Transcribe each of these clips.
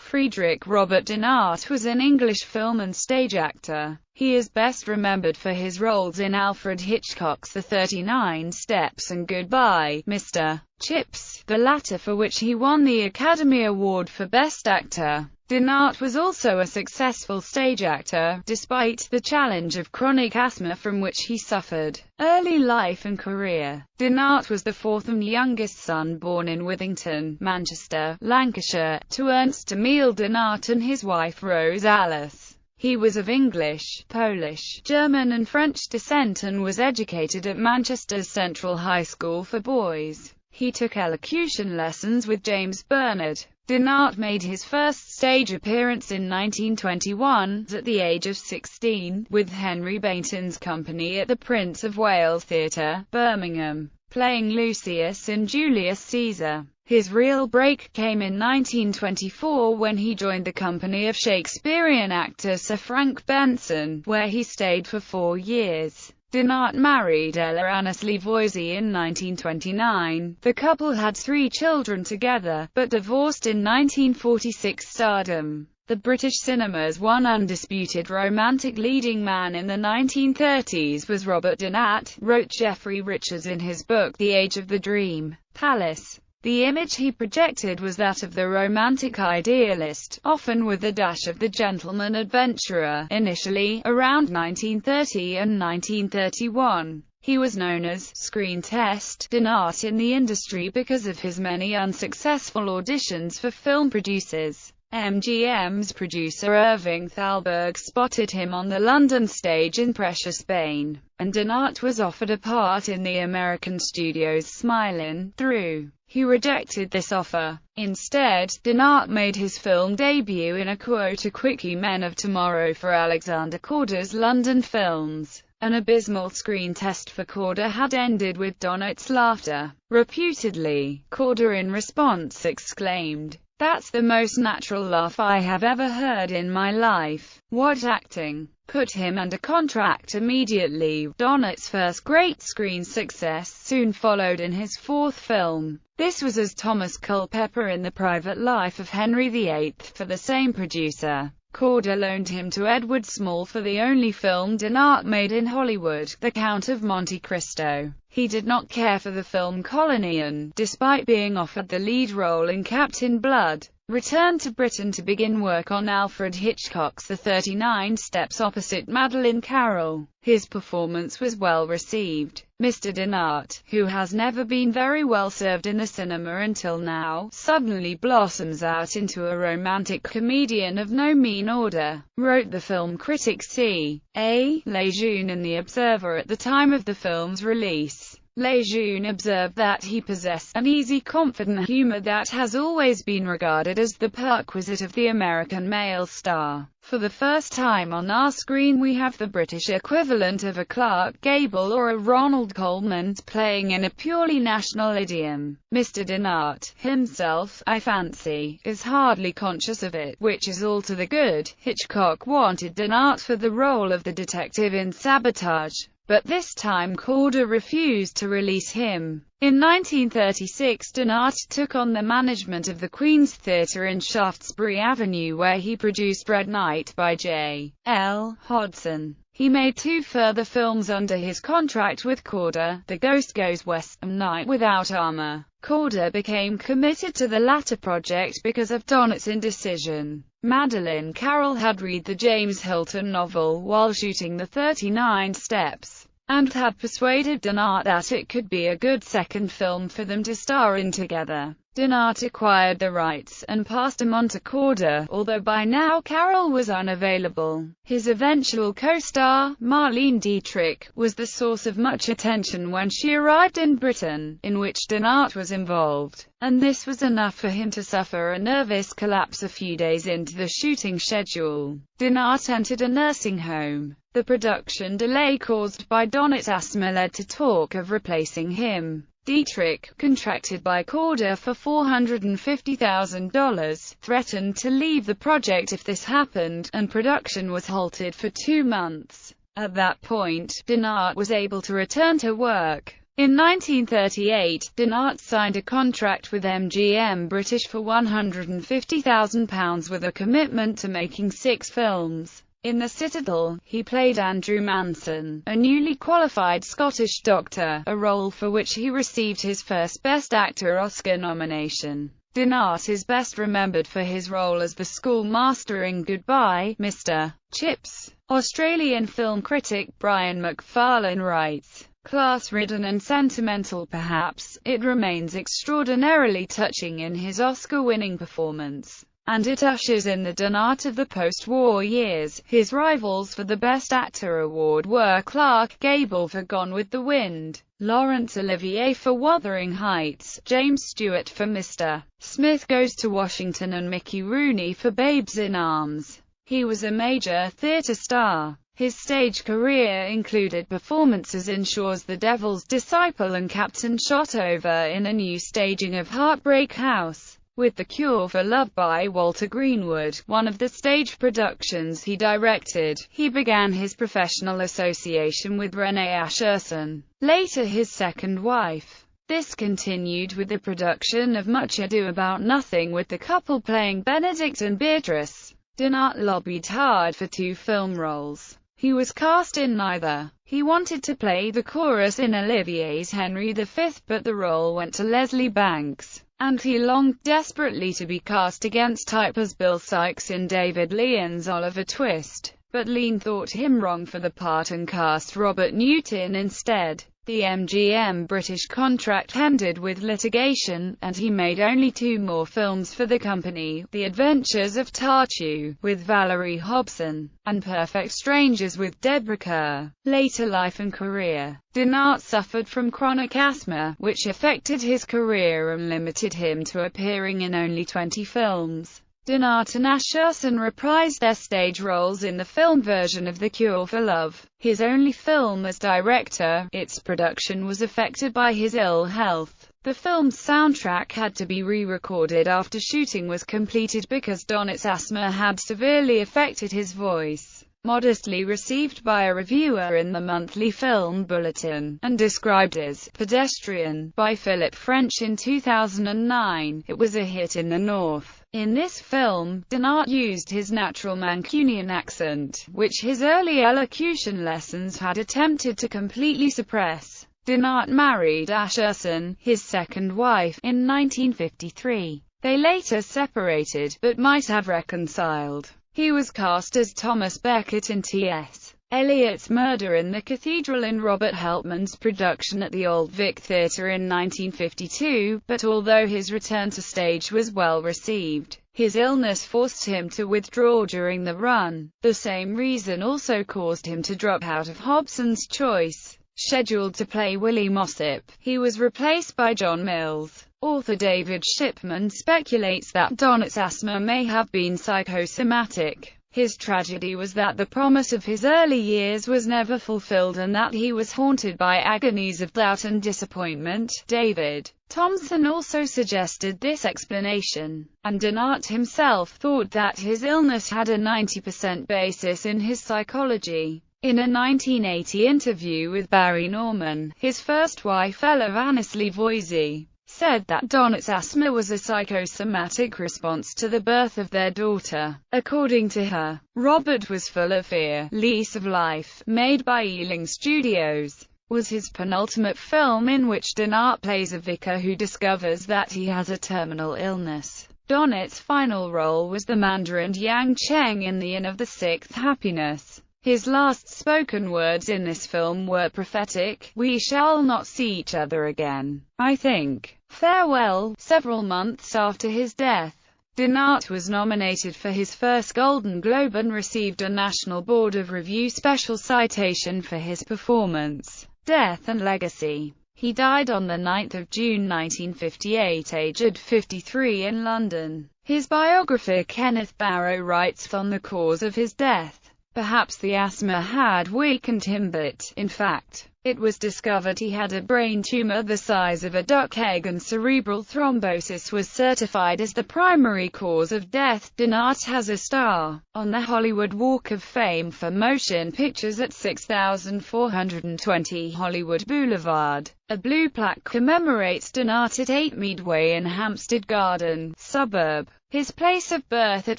Friedrich Robert Donat was an English film and stage actor. He is best remembered for his roles in Alfred Hitchcock's The 39 Steps and Goodbye, Mr. Chips, the latter for which he won the Academy Award for Best Actor. Donat was also a successful stage actor, despite the challenge of chronic asthma from which he suffered. Early life and career. Donat was the fourth and youngest son born in Withington, Manchester, Lancashire, to Ernst Emil Donat and his wife Rose Alice. He was of English, Polish, German and French descent and was educated at Manchester's Central High School for Boys. He took elocution lessons with James Bernard. Donat made his first stage appearance in 1921, at the age of 16, with Henry Bainton's company at the Prince of Wales Theatre, Birmingham, playing Lucius in Julius Caesar. His real break came in 1924 when he joined the company of Shakespearean actor Sir Frank Benson, where he stayed for 4 years. Donat married Ella Annesley Voysey in 1929. The couple had 3 children together, but divorced in 1946. Stardom. The British cinema's one undisputed romantic leading man in the 1930s was Robert Donat, wrote Geoffrey Richards in his book The Age of the Dream Palace. The image he projected was that of the romantic idealist, often with a dash of the gentleman adventurer. Initially, around 1930 and 1931, he was known as Screen Test Donat in the industry because of his many unsuccessful auditions for film producers. MGM's producer Irving Thalberg spotted him on the London stage in Pressure, Spain, and Donat was offered a part in the American studio's Smilin' Through. He rejected this offer. Instead, Donat made his film debut in A Quickie Men of Tomorrow for Alexander Korda's London Films. An abysmal screen test for Korda had ended with Donat's laughter. Reputedly, Korda in response exclaimed, "That's the most natural laugh I have ever heard in my life. What acting!" Put him under contract immediately. Donat's first great screen success soon followed in his 4th film. This was as Thomas Culpeper in The Private Life of Henry VIII for the same producer. Korda loaned him to Edward Small for the only film Donat made in Hollywood, The Count of Monte Cristo. He did not care for the film Colony and, despite being offered the lead role in Captain Blood, returned to Britain to begin work on Alfred Hitchcock's The 39 Steps opposite Madeleine Carroll. His performance was well received. Mr. Donat, who has never been very well served in the cinema until now, suddenly blossoms out into a romantic comedian of no mean order, wrote the film critic C.A. Lejeune in The Observer at the time of the film's release. Lejeune observed that he possessed an easy, confident humor that has always been regarded as the perquisite of the American male star. For the first time on our screen we have the British equivalent of a Clark Gable or a Ronald Colman, playing in a purely national idiom. Mr. Donat, himself, I fancy, is hardly conscious of it, which is all to the good. Hitchcock wanted Donat for the role of the detective in Sabotage, but this time Korda refused to release him. In 1936 Donat took on the management of the Queen's Theatre in Shaftesbury Avenue, where he produced Red Night by J. L. Hodson. He made 2 further films under his contract with Korda, The Ghost Goes West and Night Without Armor. Korda became committed to the latter project because of Donat's indecision. Madeleine Carroll had read the James Hilton novel while shooting The 39 Steps, and had persuaded Donat that it could be a good second film for them to star in together. Donat acquired the rights, and passed them on to Korda, although by now Carroll was unavailable. His eventual co-star, Marlene Dietrich, was the source of much attention when she arrived in Britain, in which Donat was involved, and this was enough for him to suffer a nervous collapse a few days into the shooting schedule. Donat entered a nursing home. The production delay caused by Donat's asthma led to talk of replacing him. Dietrich, contracted by Korda for $450,000, threatened to leave the project if this happened, and production was halted for 2 months. At that point, Donat was able to return to work. In 1938, Dinart signed a contract with MGM British for £150,000 with a commitment to making 6 films. In The Citadel, he played Andrew Manson, a newly qualified Scottish doctor, a role for which he received his first Best Actor Oscar nomination. Dinart is best remembered for his role as the schoolmaster in Goodbye, Mr. Chips. Australian film critic Brian McFarlane writes, "Class-ridden and sentimental perhaps, it remains extraordinarily touching in his Oscar-winning performance, and it ushers in the Dinart of the post-war years." His rivals for the Best Actor award were Clark Gable for Gone with the Wind, Laurence Olivier for Wuthering Heights, James Stewart for Mr. Smith Goes to Washington, and Mickey Rooney for Babes in Arms. He was a major theatre star. His stage career included performances in Shaw's The Devil's Disciple and Captain Shotover in a new staging of Heartbreak House. With The Cure for Love by Walter Greenwood, one of the stage productions he directed, he began his professional association with Renee Ascherson, later his second wife. This continued with the production of Much Ado About Nothing, with the couple playing Benedict and Beatrice. Dinart lobbied hard for 2 film roles. He was cast in neither. He wanted to play the chorus in Olivier's Henry V, but the role went to Leslie Banks, and he longed desperately to be cast against type as Bill Sikes in David Lean's Oliver Twist, but Lean thought him wrong for the part and cast Robert Newton instead. The MGM British contract ended with litigation, and he made only 2 more films for the company, The Adventures of Tartu, with Valerie Hobson, and Perfect Strangers with Deborah Kerr. Later life and career. Dinart suffered from chronic asthma, which affected his career and limited him to appearing in only 20 films. Dinart and Ascherson reprised their stage roles in the film version of The Cure for Love, his only film as director. Its production was affected by his ill health. The film's soundtrack had to be re-recorded after shooting was completed because Dinart's asthma had severely affected his voice. Modestly received by a reviewer in the Monthly Film Bulletin, and described as pedestrian by Philip French in 2009, it was a hit in the North. In this film, Dinart used his natural Mancunian accent, which his early elocution lessons had attempted to completely suppress. Dinart married Ascherson, his second wife, in 1953. They later separated, but might have reconciled. He was cast as Thomas Becket in T.S. Eliot's Murder in the Cathedral in Robert Helpman's production at the Old Vic Theatre in 1952, but although his return to stage was well received, his illness forced him to withdraw during the run. The same reason also caused him to drop out of Hobson's Choice. Scheduled to play Willie Mossop, he was replaced by John Mills. Author David Shipman speculates that Dinart's asthma may have been psychosomatic. His tragedy was that the promise of his early years was never fulfilled and that he was haunted by agonies of doubt and disappointment. David Thompson also suggested this explanation, and Dinart himself thought that his illness had a 90% basis in his psychology. In a 1980 interview with Barry Norman, his first wife Ella Vanesslie Voisey said that Dinart's asthma was a psychosomatic response to the birth of their daughter. According to her, Robert was full of fear. Lease of Life, made by Ealing Studios, was his penultimate film in which Dinart plays a vicar who discovers that he has a terminal illness. Dinart's final role was the Mandarin Yang Cheng in The Inn of the Sixth Happiness. His last spoken words in this film were prophetic: "We shall not see each other again, I think. Farewell." Several months after his death, Dinart was nominated for his first Golden Globe and received a National Board of Review Special Citation for his performance. Death and legacy. He died on 9 June 1958, aged 53 in London. His biographer Kenneth Barrow writes on the cause of his death: "Perhaps the asthma had weakened him, but, in fact, It was discovered he had a brain tumor the size of a duck egg, and cerebral thrombosis was certified as the primary cause of death. Donat has a star on the Hollywood Walk of Fame for Motion Pictures at 6420 Hollywood Boulevard. A blue plaque commemorates Donat at 8 Meadway in Hampstead Garden suburb. His place of birth at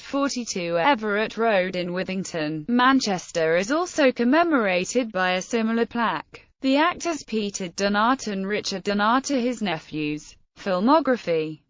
42 Everett Road in Withington, Manchester is also commemorated by a similar plaque. The actors Peter Donat and Richard Donat are his nephews. Filmography.